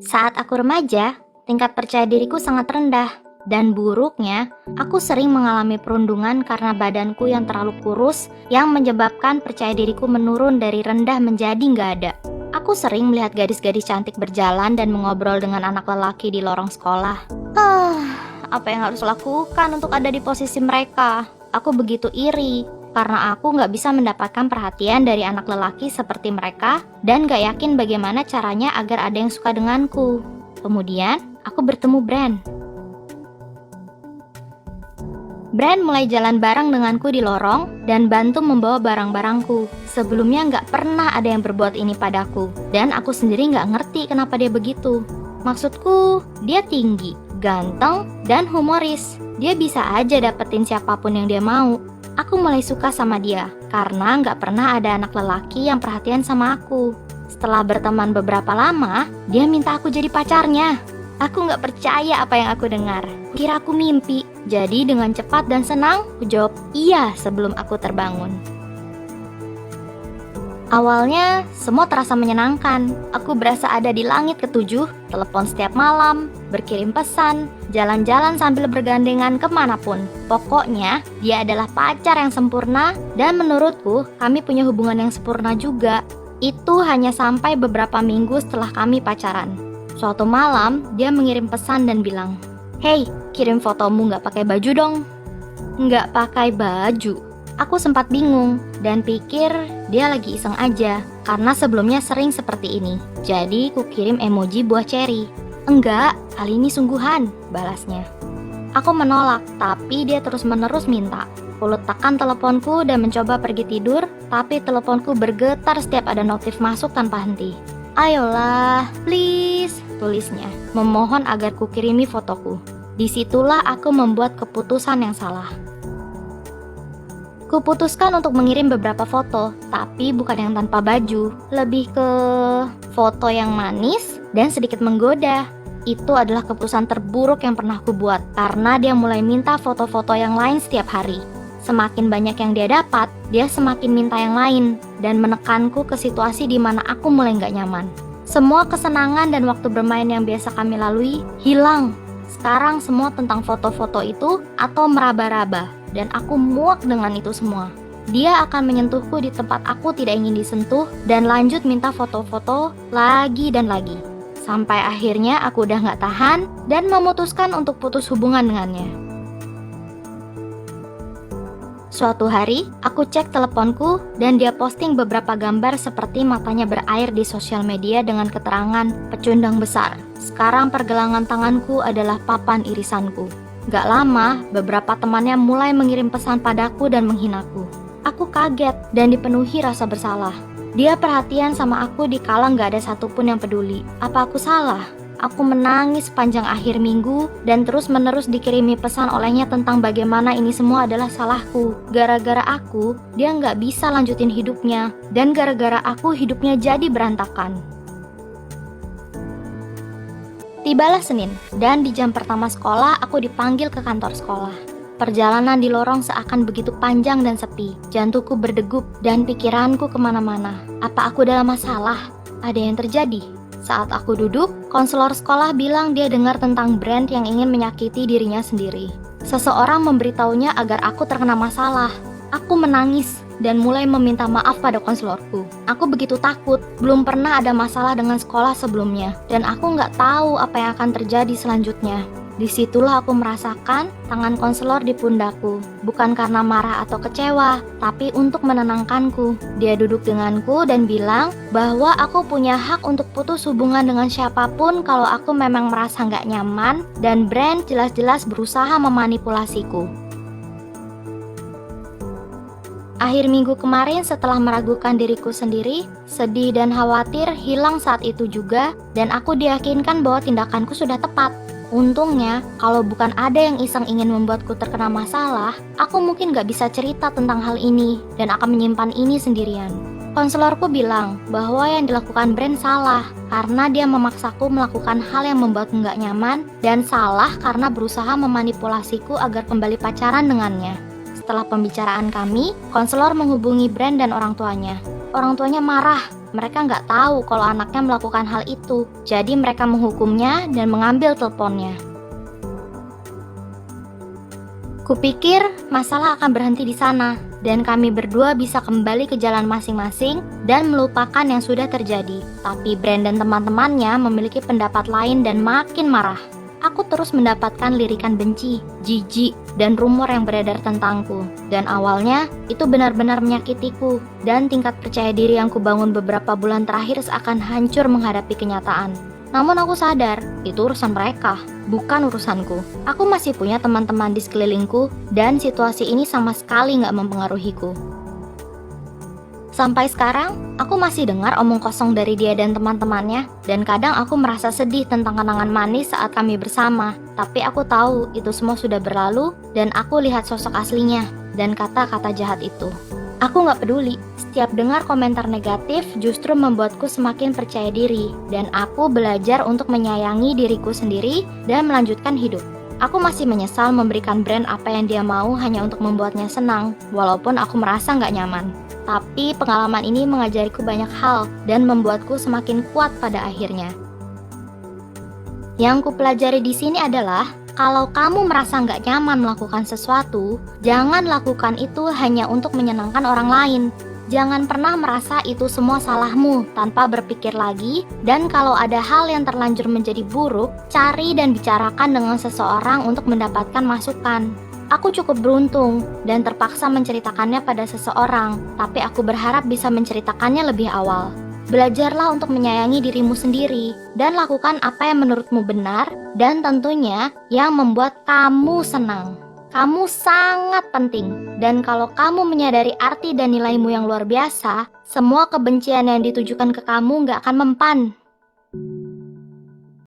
Saat aku remaja, tingkat percaya diriku sangat rendah. Dan buruknya, aku sering mengalami perundungan karena badanku yang terlalu kurus yang menyebabkan percaya diriku menurun dari rendah menjadi nggak ada. Aku sering melihat gadis-gadis cantik berjalan dan mengobrol dengan anak lelaki di lorong sekolah. Apa yang harus lakukan untuk ada di posisi mereka? Aku begitu iri, karena aku nggak bisa mendapatkan perhatian dari anak lelaki seperti mereka dan nggak yakin bagaimana caranya agar ada yang suka denganku. Kemudian, aku bertemu Brand. Brand mulai jalan bareng denganku di lorong dan bantu membawa barang-barangku. Sebelumnya nggak pernah ada yang berbuat ini padaku, dan aku sendiri nggak ngerti kenapa dia begitu. Maksudku, dia tinggi, ganteng, dan humoris. Dia bisa aja dapetin siapapun yang dia mau. Aku mulai suka sama dia, karena nggak pernah ada anak lelaki yang perhatian sama aku. Setelah berteman beberapa lama, dia minta aku jadi pacarnya. Aku nggak percaya apa yang aku dengar. Kira aku mimpi. Jadi dengan cepat dan senang, aku jawab iya sebelum aku terbangun. Awalnya, semua terasa menyenangkan. Aku berasa ada di langit ketujuh, telepon setiap malam, berkirim pesan, jalan-jalan sambil bergandengan kemanapun. Pokoknya, dia adalah pacar yang sempurna, dan menurutku, kami punya hubungan yang sempurna juga. Itu hanya sampai beberapa minggu setelah kami pacaran. Suatu malam, dia mengirim pesan dan bilang, "Hey, kirim fotomu nggak pakai baju dong." Nggak pakai baju. Aku sempat bingung dan pikir dia lagi iseng aja, karena sebelumnya sering seperti ini. Jadi, ku kirim emoji buah ceri. "Enggak, kali ini sungguhan," balasnya. Aku menolak, tapi dia terus-menerus minta. Ku letakkan teleponku dan mencoba pergi tidur, tapi teleponku bergetar setiap ada notif masuk tanpa henti. "Ayolah, please," tulisnya, memohon agar ku kirimi fotoku. Disitulah aku membuat keputusan yang salah. Kuputuskan untuk mengirim beberapa foto, tapi bukan yang tanpa baju, lebih ke foto yang manis dan sedikit menggoda. Itu adalah keputusan terburuk yang pernah ku buat, karena dia mulai minta foto-foto yang lain setiap hari. Semakin banyak yang dia dapat, dia semakin minta yang lain, dan menekanku ke situasi di mana aku mulai gak nyaman. Semua kesenangan dan waktu bermain yang biasa kami lalui, hilang. Sekarang semua tentang foto-foto itu atau meraba-raba, dan aku muak dengan itu semua. Dia akan menyentuhku di tempat aku tidak ingin disentuh, dan lanjut minta foto-foto lagi dan lagi. Sampai akhirnya aku udah gak tahan, dan memutuskan untuk putus hubungan dengannya. Suatu hari, aku cek teleponku dan dia posting beberapa gambar seperti matanya berair di sosial media dengan keterangan pecundang besar. Sekarang pergelangan tanganku adalah papan irisanku. Gak lama, beberapa temannya mulai mengirim pesan padaku dan menghinaku. Aku kaget dan dipenuhi rasa bersalah. Dia perhatian sama aku dikala gak ada satupun yang peduli. Apa aku salah? Aku menangis sepanjang akhir minggu dan terus-menerus dikirimi pesan olehnya tentang bagaimana ini semua adalah salahku. Gara-gara aku, dia nggak bisa lanjutin hidupnya. Dan gara-gara aku, hidupnya jadi berantakan. Tibalah Senin, dan di jam pertama sekolah aku dipanggil ke kantor sekolah. Perjalanan di lorong seakan begitu panjang dan sepi. Jantungku berdegup dan pikiranku kemana-mana. Apa aku dalam masalah? Ada yang terjadi? Saat aku duduk, konselor sekolah bilang dia dengar tentang Brand yang ingin menyakiti dirinya sendiri. Seseorang memberitahunya agar aku terkena masalah. Aku menangis dan mulai meminta maaf pada konselorku. Aku begitu takut, belum pernah ada masalah dengan sekolah sebelumnya, dan aku nggak tahu apa yang akan terjadi selanjutnya. Disitulah aku merasakan tangan konselor di pundakku, bukan karena marah atau kecewa, tapi untuk menenangkanku. Dia duduk denganku dan bilang bahwa aku punya hak untuk putus hubungan dengan siapapun kalau aku memang merasa nggak nyaman, dan Brand jelas-jelas berusaha memanipulasiku. Akhir minggu kemarin setelah meragukan diriku sendiri, sedih dan khawatir hilang saat itu juga, dan aku diyakinkan bahwa tindakanku sudah tepat. Untungnya, kalau bukan ada yang iseng ingin membuatku terkena masalah, aku mungkin gak bisa cerita tentang hal ini dan akan menyimpan ini sendirian. Konselorku bilang bahwa yang dilakukan Brand salah karena dia memaksaku melakukan hal yang membuatku gak nyaman, dan salah karena berusaha memanipulasiku agar kembali pacaran dengannya. Setelah pembicaraan kami, konselor menghubungi Brand dan orang tuanya. Orang tuanya marah mereka nggak tahu kalau anaknya melakukan hal itu. Jadi mereka menghukumnya dan mengambil teleponnya. Kupikir masalah akan berhenti di sana, dan kami berdua bisa kembali ke jalan masing-masing dan melupakan yang sudah terjadi. Tapi Brand dan teman-temannya memiliki pendapat lain dan makin marah. Aku terus mendapatkan lirikan benci, jijik, dan rumor yang beredar tentangku. Dan awalnya, itu benar-benar menyakitiku, dan tingkat percaya diri yang kubangun beberapa bulan terakhir seakan hancur menghadapi kenyataan. Namun aku sadar, itu urusan mereka, bukan urusanku. Aku masih punya teman-teman di sekelilingku, dan situasi ini sama sekali nggak mempengaruhiku. Sampai sekarang, aku masih dengar omong kosong dari dia dan teman-temannya, dan kadang aku merasa sedih tentang kenangan manis saat kami bersama. Tapi aku tahu itu semua sudah berlalu, dan aku lihat sosok aslinya, dan kata-kata jahat itu. Aku nggak peduli, setiap dengar komentar negatif justru membuatku semakin percaya diri, dan aku belajar untuk menyayangi diriku sendiri dan melanjutkan hidup. Aku masih menyesal memberikan Brand apa yang dia mau hanya untuk membuatnya senang, walaupun aku merasa nggak nyaman. Tapi pengalaman ini mengajariku banyak hal dan membuatku semakin kuat pada akhirnya. Yang kupelajari di sini adalah, kalau kamu merasa nggak nyaman melakukan sesuatu, jangan lakukan itu hanya untuk menyenangkan orang lain. Jangan pernah merasa itu semua salahmu tanpa berpikir lagi, dan kalau ada hal yang terlanjur menjadi buruk, cari dan bicarakan dengan seseorang untuk mendapatkan masukan. Aku cukup beruntung dan terpaksa menceritakannya pada seseorang, tapi aku berharap bisa menceritakannya lebih awal. Belajarlah untuk menyayangi dirimu sendiri dan lakukan apa yang menurutmu benar dan tentunya yang membuat kamu senang. Kamu sangat penting, dan kalau kamu menyadari arti dan nilaimu yang luar biasa, semua kebencian yang ditujukan ke kamu gak akan mempan.